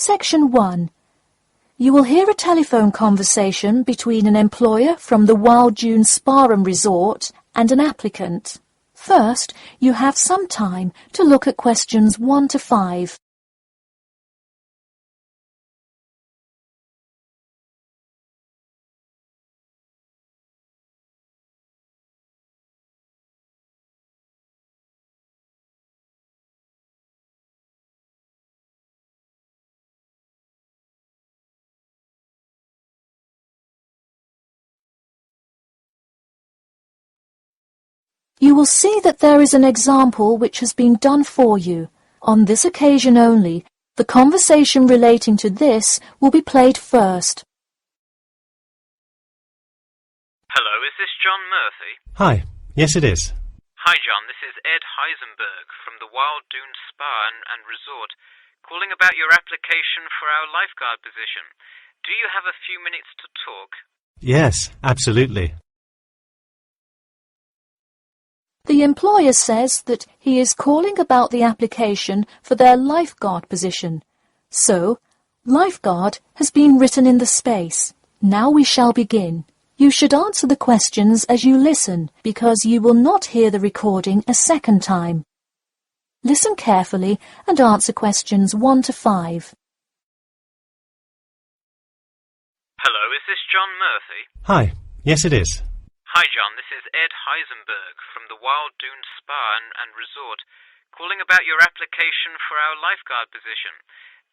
Section 1. You will hear a telephone conversation between an employer from the Wild Dune Spa and Resort and an applicant. First, you have some time to look at questions 1 to 5. You will see that there is an example which has been done for you. On this occasion only, the conversation relating to this will be played first. Hello, is this John Murphy? Hi, yes it is. Hi John, this is Ed Heisenberg from the Wild Dune Spa and Resort, calling about your application for our lifeguard position. Do you have a few minutes to talk? Yes, absolutely. The employer says that he is calling about the application for their lifeguard position. So, lifeguard has been written in the space. Now we shall begin. You should answer the questions as you listen, because you will not hear the recording a second time. Listen carefully and answer questions 1 to 5. Hello, is this John Murphy? Hi, yes it is. Hi John, this is Ed Heisenberg from the Wild Dune Spa and Resort, calling about your application for our lifeguard position.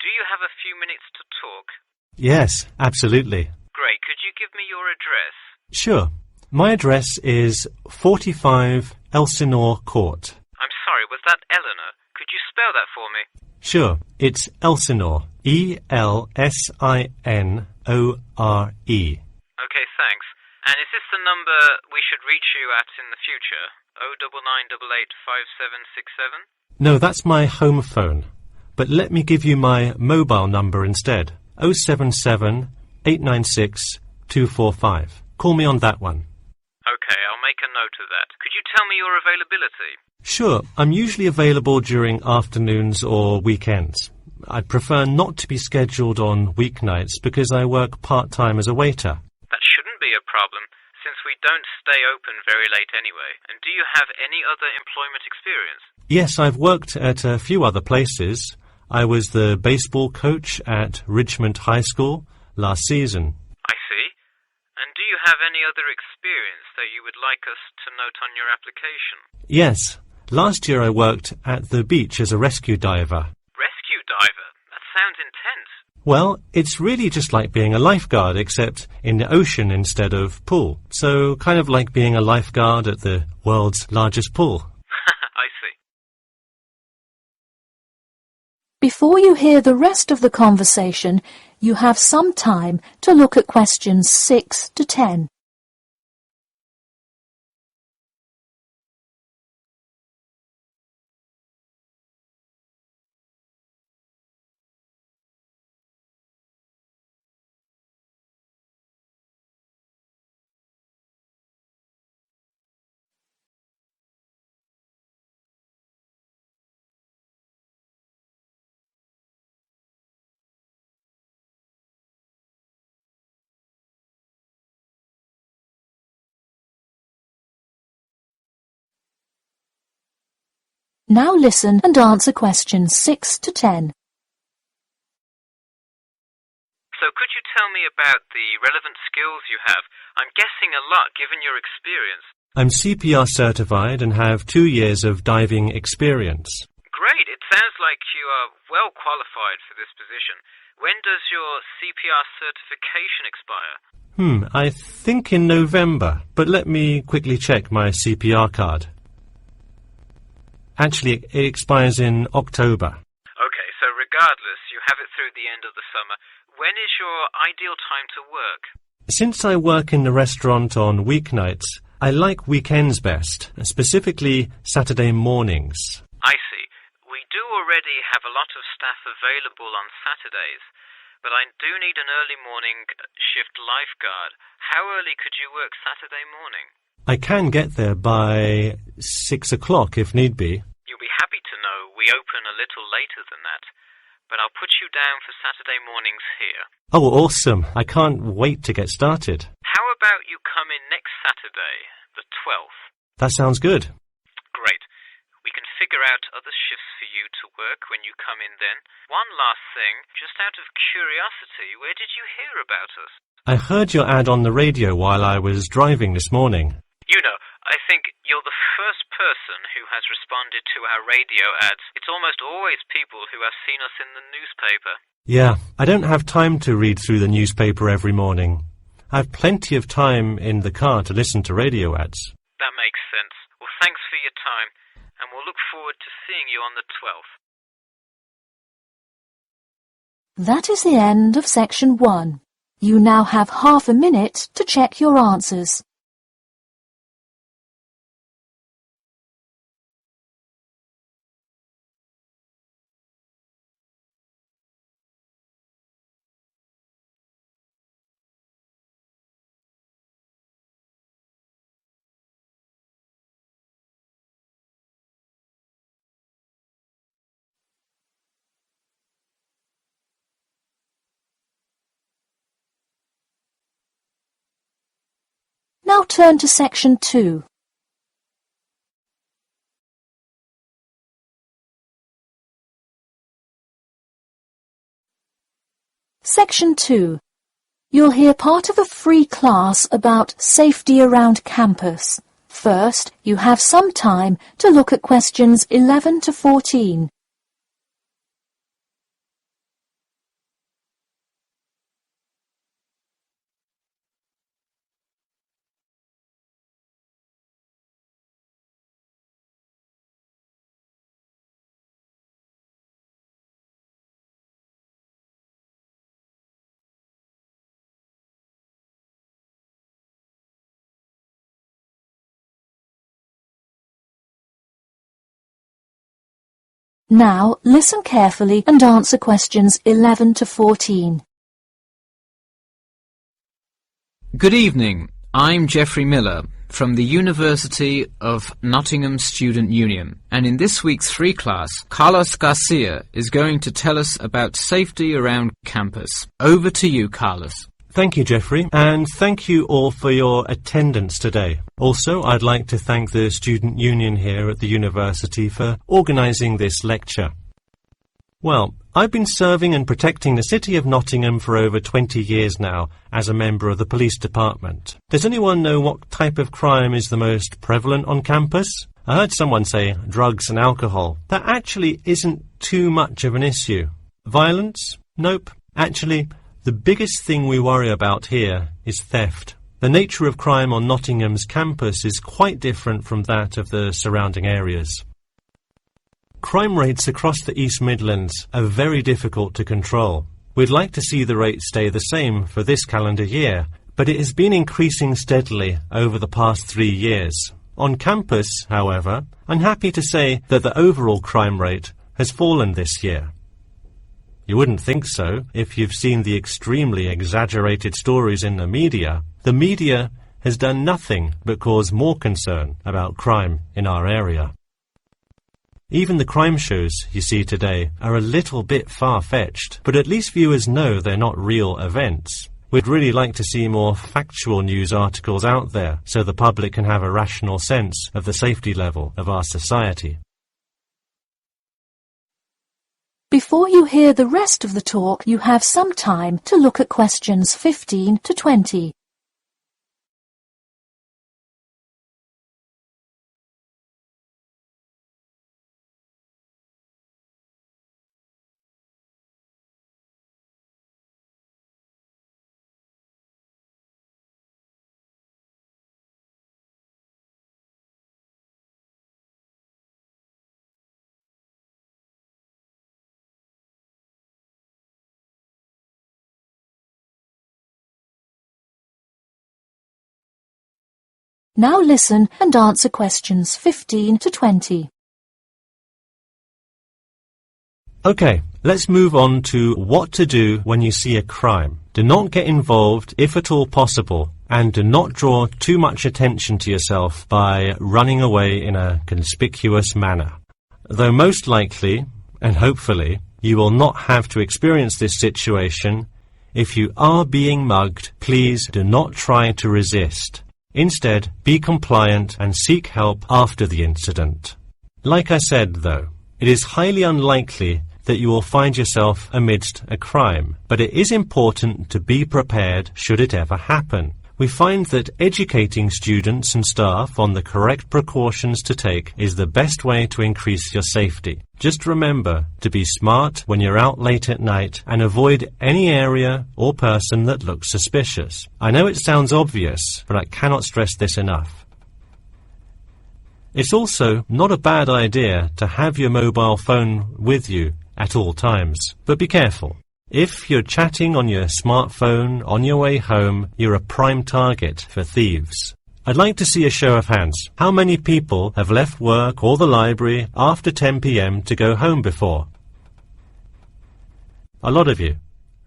Do you have a few minutes to talk? Yes, absolutely. Great, could you give me your address? Sure. My address is 45 Elsinore Court. I'm sorry, was that Eleanor? Could you spell that for me? Sure, it's Elsinore. E-L-S-I-N-O-R-E. Okay, thanks. And is this the number we should reach you at in the future? 099885767? No, that's my home phone. But let me give you my mobile number instead. 077 896 245. Call me on that one. Okay, I'll make a note of that. Could you tell me your availability? Sure, I'm usually available during afternoons or weekends. I'd prefer not to be scheduled on weeknights because I work part-time as a waiter. That shouldn't be a problem, since we don't stay open very late anyway. And do you have any other employment experience? Yes, I've worked at a few other places. I was the baseball coach at Richmond High School last season. I see. And do you have any other experience that you would like us to note on your application? Yes. Last year I worked at the beach as a rescue diver. Rescue diver? That sounds intense. Well, it's really just like being a lifeguard, except in the ocean instead of pool. So kind of like being a lifeguard at the world's largest pool. I see. Before you hear the rest of the conversation, you have some time to look at questions 6 to 10. Now listen and answer questions 6 to 10. So could you tell me about the relevant skills you have? I'm guessing a lot given your experience. I'm CPR certified and have 2 years of diving experience. Great, it sounds like you are well qualified for this position. When does your CPR certification expire? I think in November, but let me quickly check my CPR card. Actually, it expires in October. Okay, so regardless, you have it through the end of the summer. When is your ideal time to work? Since I work in the restaurant on weeknights, I like weekends best, specifically Saturday mornings. I see. We do already have a lot of staff available on Saturdays, but I do need an early morning shift lifeguard. How early could you work Saturday morning? I can get there by 6 o'clock if need be. You'll be happy to know we open a little later than that. but I'll put you down for Saturday mornings here. Oh, awesome. I can't wait to get started. How about you come in next Saturday, the 12th? That sounds good. Great. We can figure out other shifts for you to work when you come in then. One last thing, just out of curiosity, where did you hear about us? I heard your ad on the radio while I was driving this morning. You know, I think you're the first person who has responded to our radio ads. It's almost always people who have seen us in the newspaper. Yeah, I don't have time to read through the newspaper every morning. I have plenty of time in the car to listen to radio ads. That makes sense. Well, thanks for your time, and we'll look forward to seeing you on the 12th. That is the end of section 1. You now have half a minute to check your answers. Now turn to section 2. Section 2. You'll hear part of a free class about safety around campus. First, you have some time to look at questions 11 to 14. Now, listen carefully and answer questions 11 to 14. Good evening. I'm Geoffrey Miller from the University of Nottingham Student Union, and in this week's free class, Carlos Garcia is going to tell us about safety around campus. Over to you, Carlos. Thank you, Geoffrey, and thank you all for your attendance today. Also, I'd like to thank the Student Union here at the university for organising this lecture. Well, I've been serving and protecting the city of Nottingham for over 20 years now as a member of the police department. Does anyone know what type of crime is the most prevalent on campus? I heard someone say drugs and alcohol. That actually isn't too much of an issue. Violence? Nope. Actually, the biggest thing we worry about here is theft. The nature of crime on Nottingham's campus is quite different from that of the surrounding areas. Crime rates across the East Midlands are very difficult to control. We'd like to see the rate stay the same for this calendar year, but it has been increasing steadily over the past 3 years. On campus, however, I'm happy to say that the overall crime rate has fallen this year. You wouldn't think so if you've seen the extremely exaggerated stories in the media. The media has done nothing but cause more concern about crime in our area. Even the crime shows you see today are a little bit far-fetched, but at least viewers know they're not real events. We'd really like to see more factual news articles out there so the public can have a rational sense of the safety level of our society. Before you hear the rest of the talk, you have some time to look at questions 15 to 20. Now listen and answer questions 15 to 20. Okay, let's move on to what to do when you see a crime. Do not get involved if at all possible, and do not draw too much attention to yourself by running away in a conspicuous manner. Though most likely, and hopefully, you will not have to experience this situation. If you are being mugged, please do not try to resist. Instead, be compliant and seek help after the incident. Like I said, though, it is highly unlikely that you will find yourself amidst a crime, but it is important to be prepared should it ever happen. We find that educating students and staff on the correct precautions to take is the best way to increase your safety. Just remember to be smart when you're out late at night and avoid any area or person that looks suspicious. I know it sounds obvious, but I cannot stress this enough. It's also not a bad idea to have your mobile phone with you at all times, but be careful. If you're chatting on your smartphone on your way home, you're a prime target for thieves. I'd like to see a show of hands. How many people have left work or the library after 10 p.m. to go home before? A lot of you,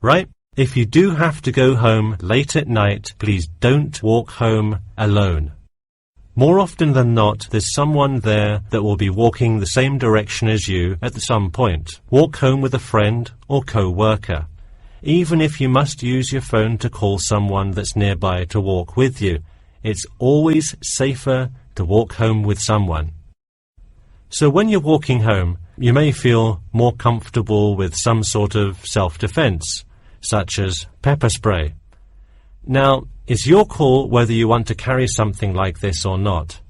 right? If you do have to go home late at night, please don't walk home alone. More often than not, there's someone there that will be walking the same direction as you at some point. Walk home with a friend or co-worker. Even if you must use your phone to call someone that's nearby to walk with you, it's always safer to walk home with someone. So when you're walking home, you may feel more comfortable with some sort of self-defense, such as pepper spray. Now, it's your call whether you want to carry something like this or not.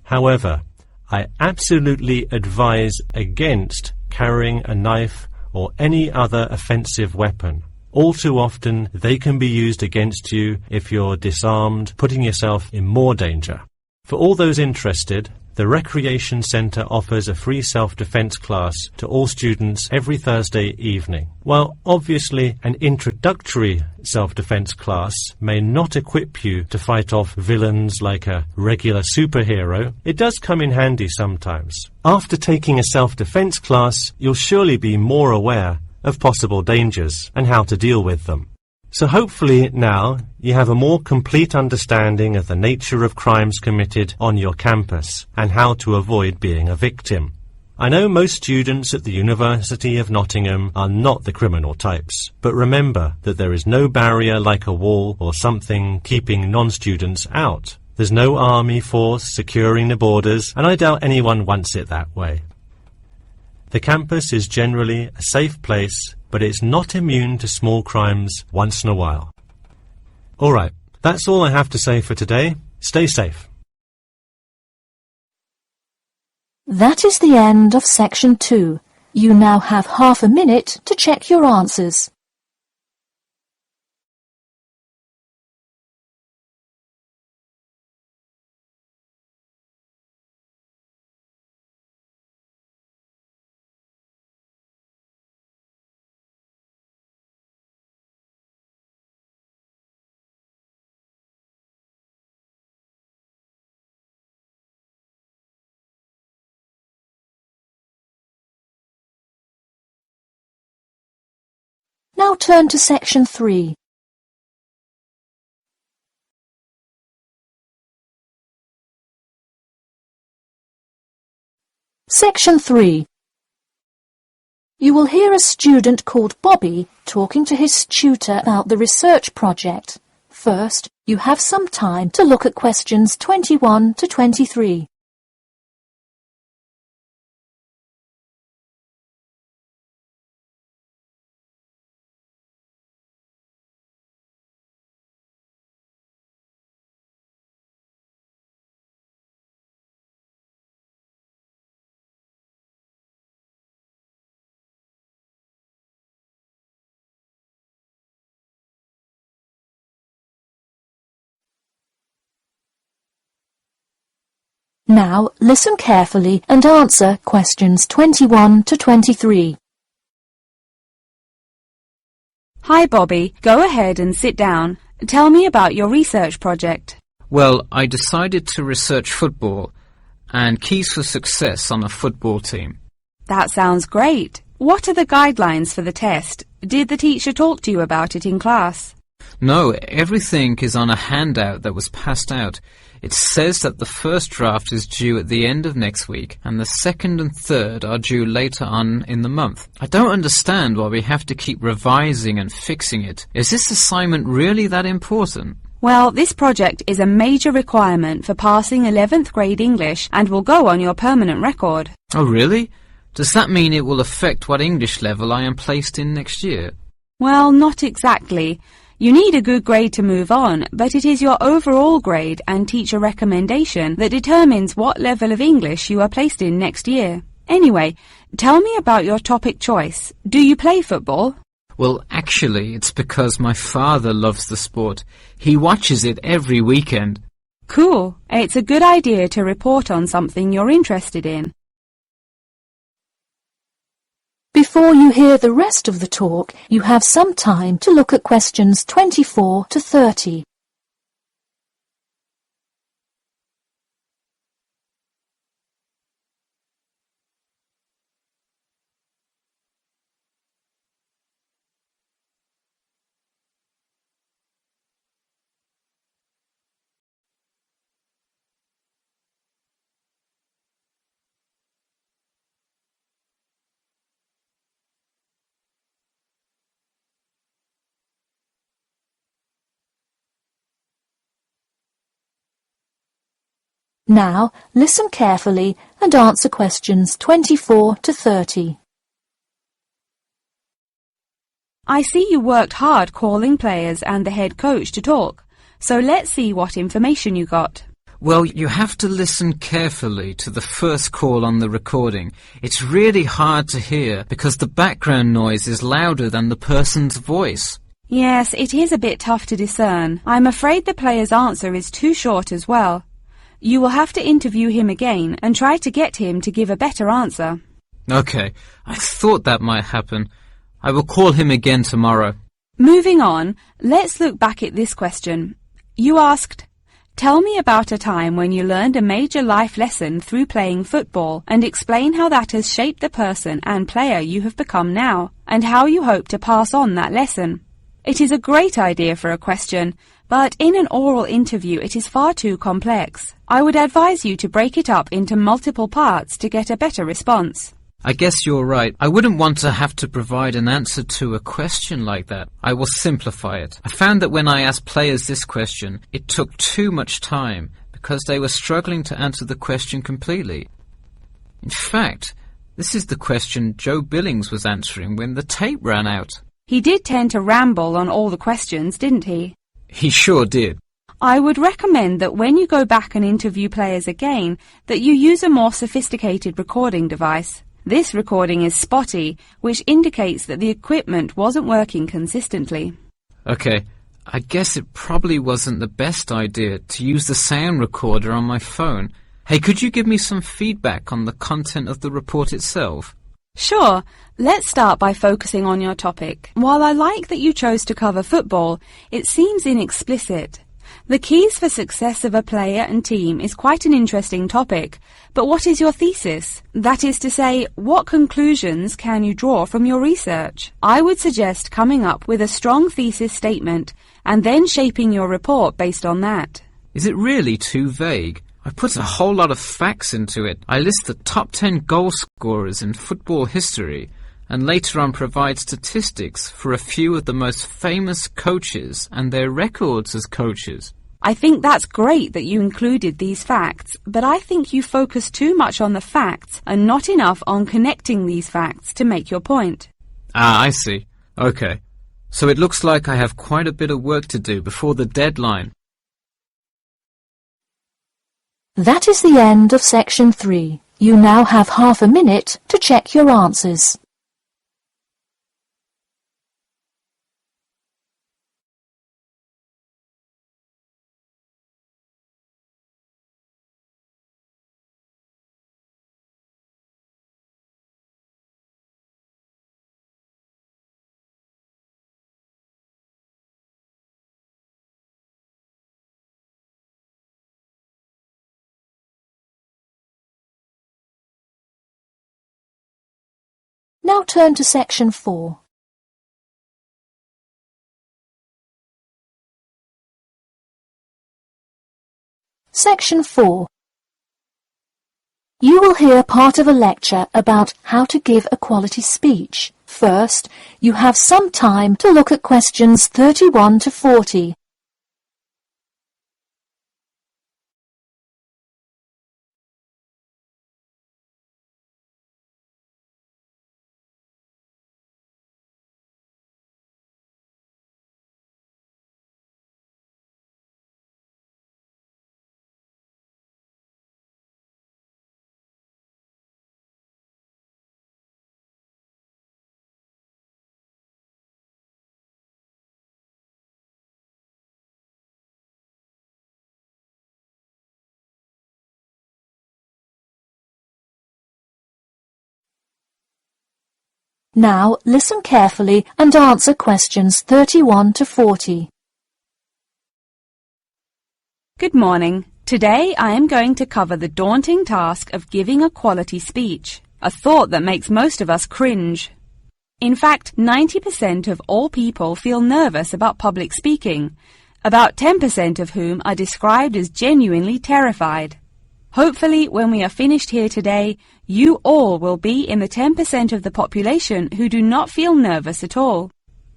However, I absolutely advise against carrying a knife or any other offensive weapon. All too often, they can be used against you if you're disarmed, putting yourself in more danger. For all those interested, the Recreation Centre offers a free self-defense class to all students every Thursday evening. While obviously an introductory self-defense class may not equip you to fight off villains like a regular superhero, it does come in handy sometimes. After taking a self-defense class, you'll surely be more aware of possible dangers and how to deal with them. So hopefully now you have a more complete understanding of the nature of crimes committed on your campus and how to avoid being a victim. I know most students at the University of Nottingham are not the criminal types, but remember that there is no barrier like a wall or something keeping non-students out. There's no army force securing the borders, and I doubt anyone wants it that way. The campus is generally a safe place, but it's not immune to small crimes once in a while. All right, that's all I have to say for today. Stay safe. That is the end of section 2. You now have half a minute to check your answers. Now turn to section 3. Section 3. You will hear a student called Bobby talking to his tutor about the research project. First, you have some time to look at questions 21 to 23. Now listen carefully and answer questions 21 to 23. Hi Bobby, go ahead and sit down. Tell me about your research project. Well, I decided to research football and keys for success on a football team. That sounds great. What are the guidelines for the test? Did the teacher talk to you about it in class? No, everything is on a handout that was passed out. It says that the first draft is due at the end of next week, and the second and third are due later on in the month. I don't understand why we have to keep revising and fixing it. Is this assignment really that important? Well, this project is a major requirement for passing 11th grade English and will go on your permanent record. Oh, really? Does that mean it will affect what English level I am placed in next year? Well, not exactly. You need a good grade to move on, but it is your overall grade and teacher recommendation that determines what level of English you are placed in next year. Anyway, tell me about your topic choice. Do you play football? Well, actually, it's because my father loves the sport. He watches it every weekend. Cool. It's a good idea to report on something you're interested in. Before you hear the rest of the talk, you have some time to look at questions 24 to 30. Now, listen carefully and answer questions 24 to 30. I see you worked hard calling players and the head coach to talk, so let's see what information you got. Well, you have to listen carefully to the first call on the recording. It's really hard to hear because the background noise is louder than the person's voice. Yes, it is a bit tough to discern. I'm afraid the player's answer is too short as well. You will have to interview him again and try to get him to give a better answer. Okay, I thought that might happen. I will call him again tomorrow. Moving on, let's look back at this question. You asked, tell me about a time when you learned a major life lesson through playing football and explain how that has shaped the person and player you have become now and how you hope to pass on that lesson. It is a great idea for a question, but in an oral interview it is far too complex. I would advise you to break it up into multiple parts to get a better response. I guess you're right. I wouldn't want to have to provide an answer to a question like that. I will simplify it. I found that when I asked players this question, it took too much time because they were struggling to answer the question completely. In fact, this is the question Joe Billings was answering when the tape ran out. He did tend to ramble on all the questions, didn't he? He sure did. I would recommend that when you go back and interview players again, that you use a more sophisticated recording device. This recording is spotty, which indicates that the equipment wasn't working consistently. Okay, I guess it probably wasn't the best idea to use the sound recorder on my phone. Hey, could you give me some feedback on the content of the report itself? Sure. Let's start by focusing on your topic. While I like that you chose to cover football, it seems inexplicit. The keys for success of a player and team is quite an interesting topic, but what is your thesis? That is to say, what conclusions can you draw from your research? I would suggest coming up with a strong thesis statement and then shaping your report based on that. Is it really too vague? I put a whole lot of facts into it. I list the top 10 goal scorers in football history and later on provide statistics for a few of the most famous coaches and their records as coaches. I think that's great that you included these facts, but I think you focus too much on the facts and not enough on connecting these facts to make your point. Ah, I see. Okay. So it looks like I have quite a bit of work to do before the deadline. That is the end of section 3. You now have half a minute to check your answers. Now turn to section 4. Section 4. You will hear part of a lecture about how to give a quality speech. First, you have some time to look at questions 31 to 40. Now listen carefully and answer questions 31 to 40. Good morning. Today I am going to cover the daunting task of giving a quality speech, a thought that makes most of us cringe. In fact, 90% of all people feel nervous about public speaking, about 10% of whom are described as genuinely terrified. Hopefully, when we are finished here today, you all will be in the 10% of the population who do not feel nervous at all.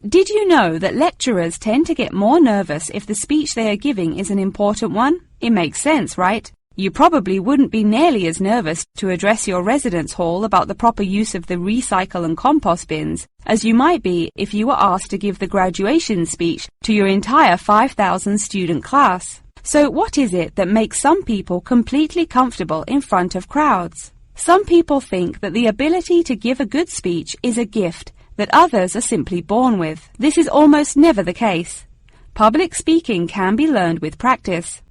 Did you know that lecturers tend to get more nervous if the speech they are giving is an important one? It makes sense, right? You probably wouldn't be nearly as nervous to address your residence hall about the proper use of the recycle and compost bins as you might be if you were asked to give the graduation speech to your entire 5,000 student class. So what is it that makes some people completely comfortable in front of crowds? Some people think that the ability to give a good speech is a gift that others are simply born with. This is almost never the case. Public speaking can be learned with practice.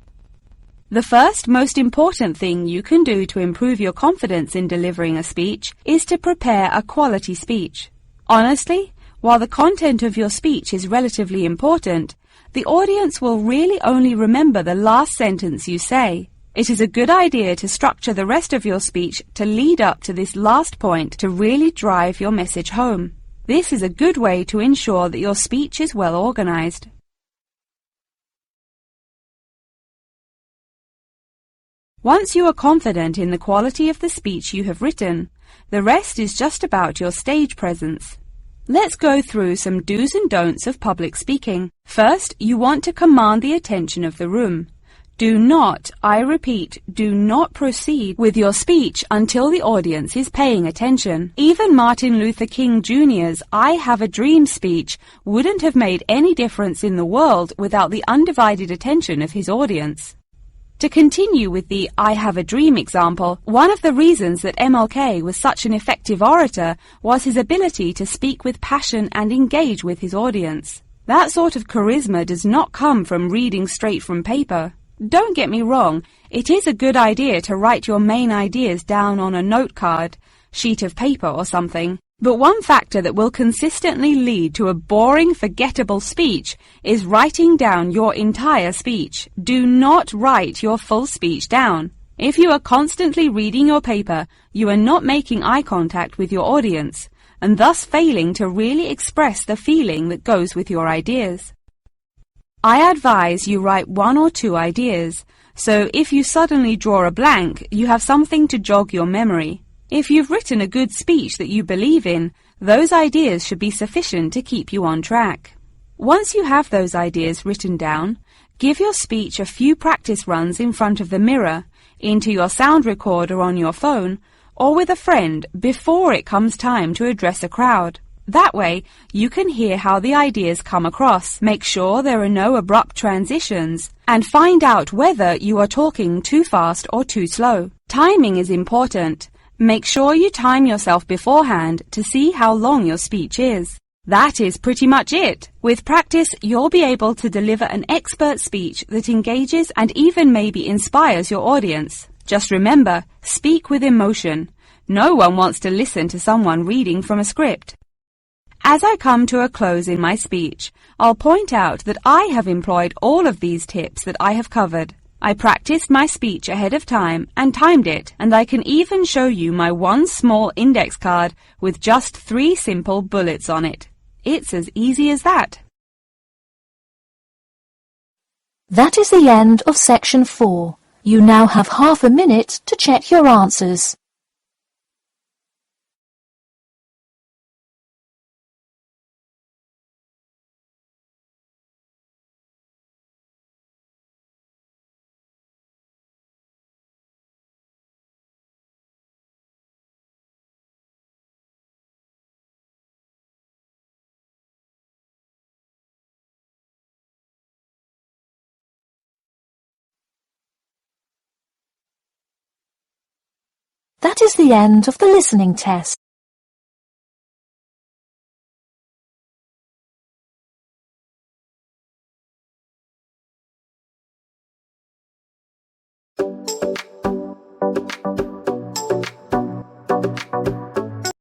The first most important thing you can do to improve your confidence in delivering a speech is to prepare a quality speech. Honestly, while the content of your speech is relatively important, the audience will really only remember the last sentence you say. It is a good idea to structure the rest of your speech to lead up to this last point to really drive your message home. This is a good way to ensure that your speech is well organized. Once you are confident in the quality of the speech you have written, the rest is just about your stage presence. Let's go through some do's and don'ts of public speaking. First, you want to command the attention of the room. Do not, I repeat, do not proceed with your speech until the audience is paying attention. Even Martin Luther King Jr.'s I Have a Dream speech wouldn't have made any difference in the world without the undivided attention of his audience. To continue with the I Have a Dream example, one of the reasons that MLK was such an effective orator was his ability to speak with passion and engage with his audience. That sort of charisma does not come from reading straight from paper. Don't get me wrong, it is a good idea to write your main ideas down on a note card, sheet of paper or something. But one factor that will consistently lead to a boring, forgettable speech is writing down your entire speech. Do not write your full speech down. If you are constantly reading your paper, you are not making eye contact with your audience, and thus failing to really express the feeling that goes with your ideas. I advise you write 1 or 2 ideas, so if you suddenly draw a blank, you have something to jog your memory. If you've written a good speech that you believe in, those ideas should be sufficient to keep you on track. Once you have those ideas written down, give your speech a few practice runs in front of the mirror, into your sound recorder on your phone, or with a friend before it comes time to address a crowd. That way, you can hear how the ideas come across, make sure there are no abrupt transitions, and find out whether you are talking too fast or too slow. Timing is important. Make sure you time yourself beforehand to see how long your speech is. That is pretty much it. With practice, you'll be able to deliver an expert speech that engages and even maybe inspires your audience. Just remember, speak with emotion. No one wants to listen to someone reading from a script. As I come to a close in my speech, I'll point out that I have employed all of these tips that I have covered. I practiced my speech ahead of time and timed it, and I can even show you my one small index card with just 3 simple bullets on it. It's as easy as that. That is the end of section 4. You now have half a minute to check your answers. That is the end of the listening test.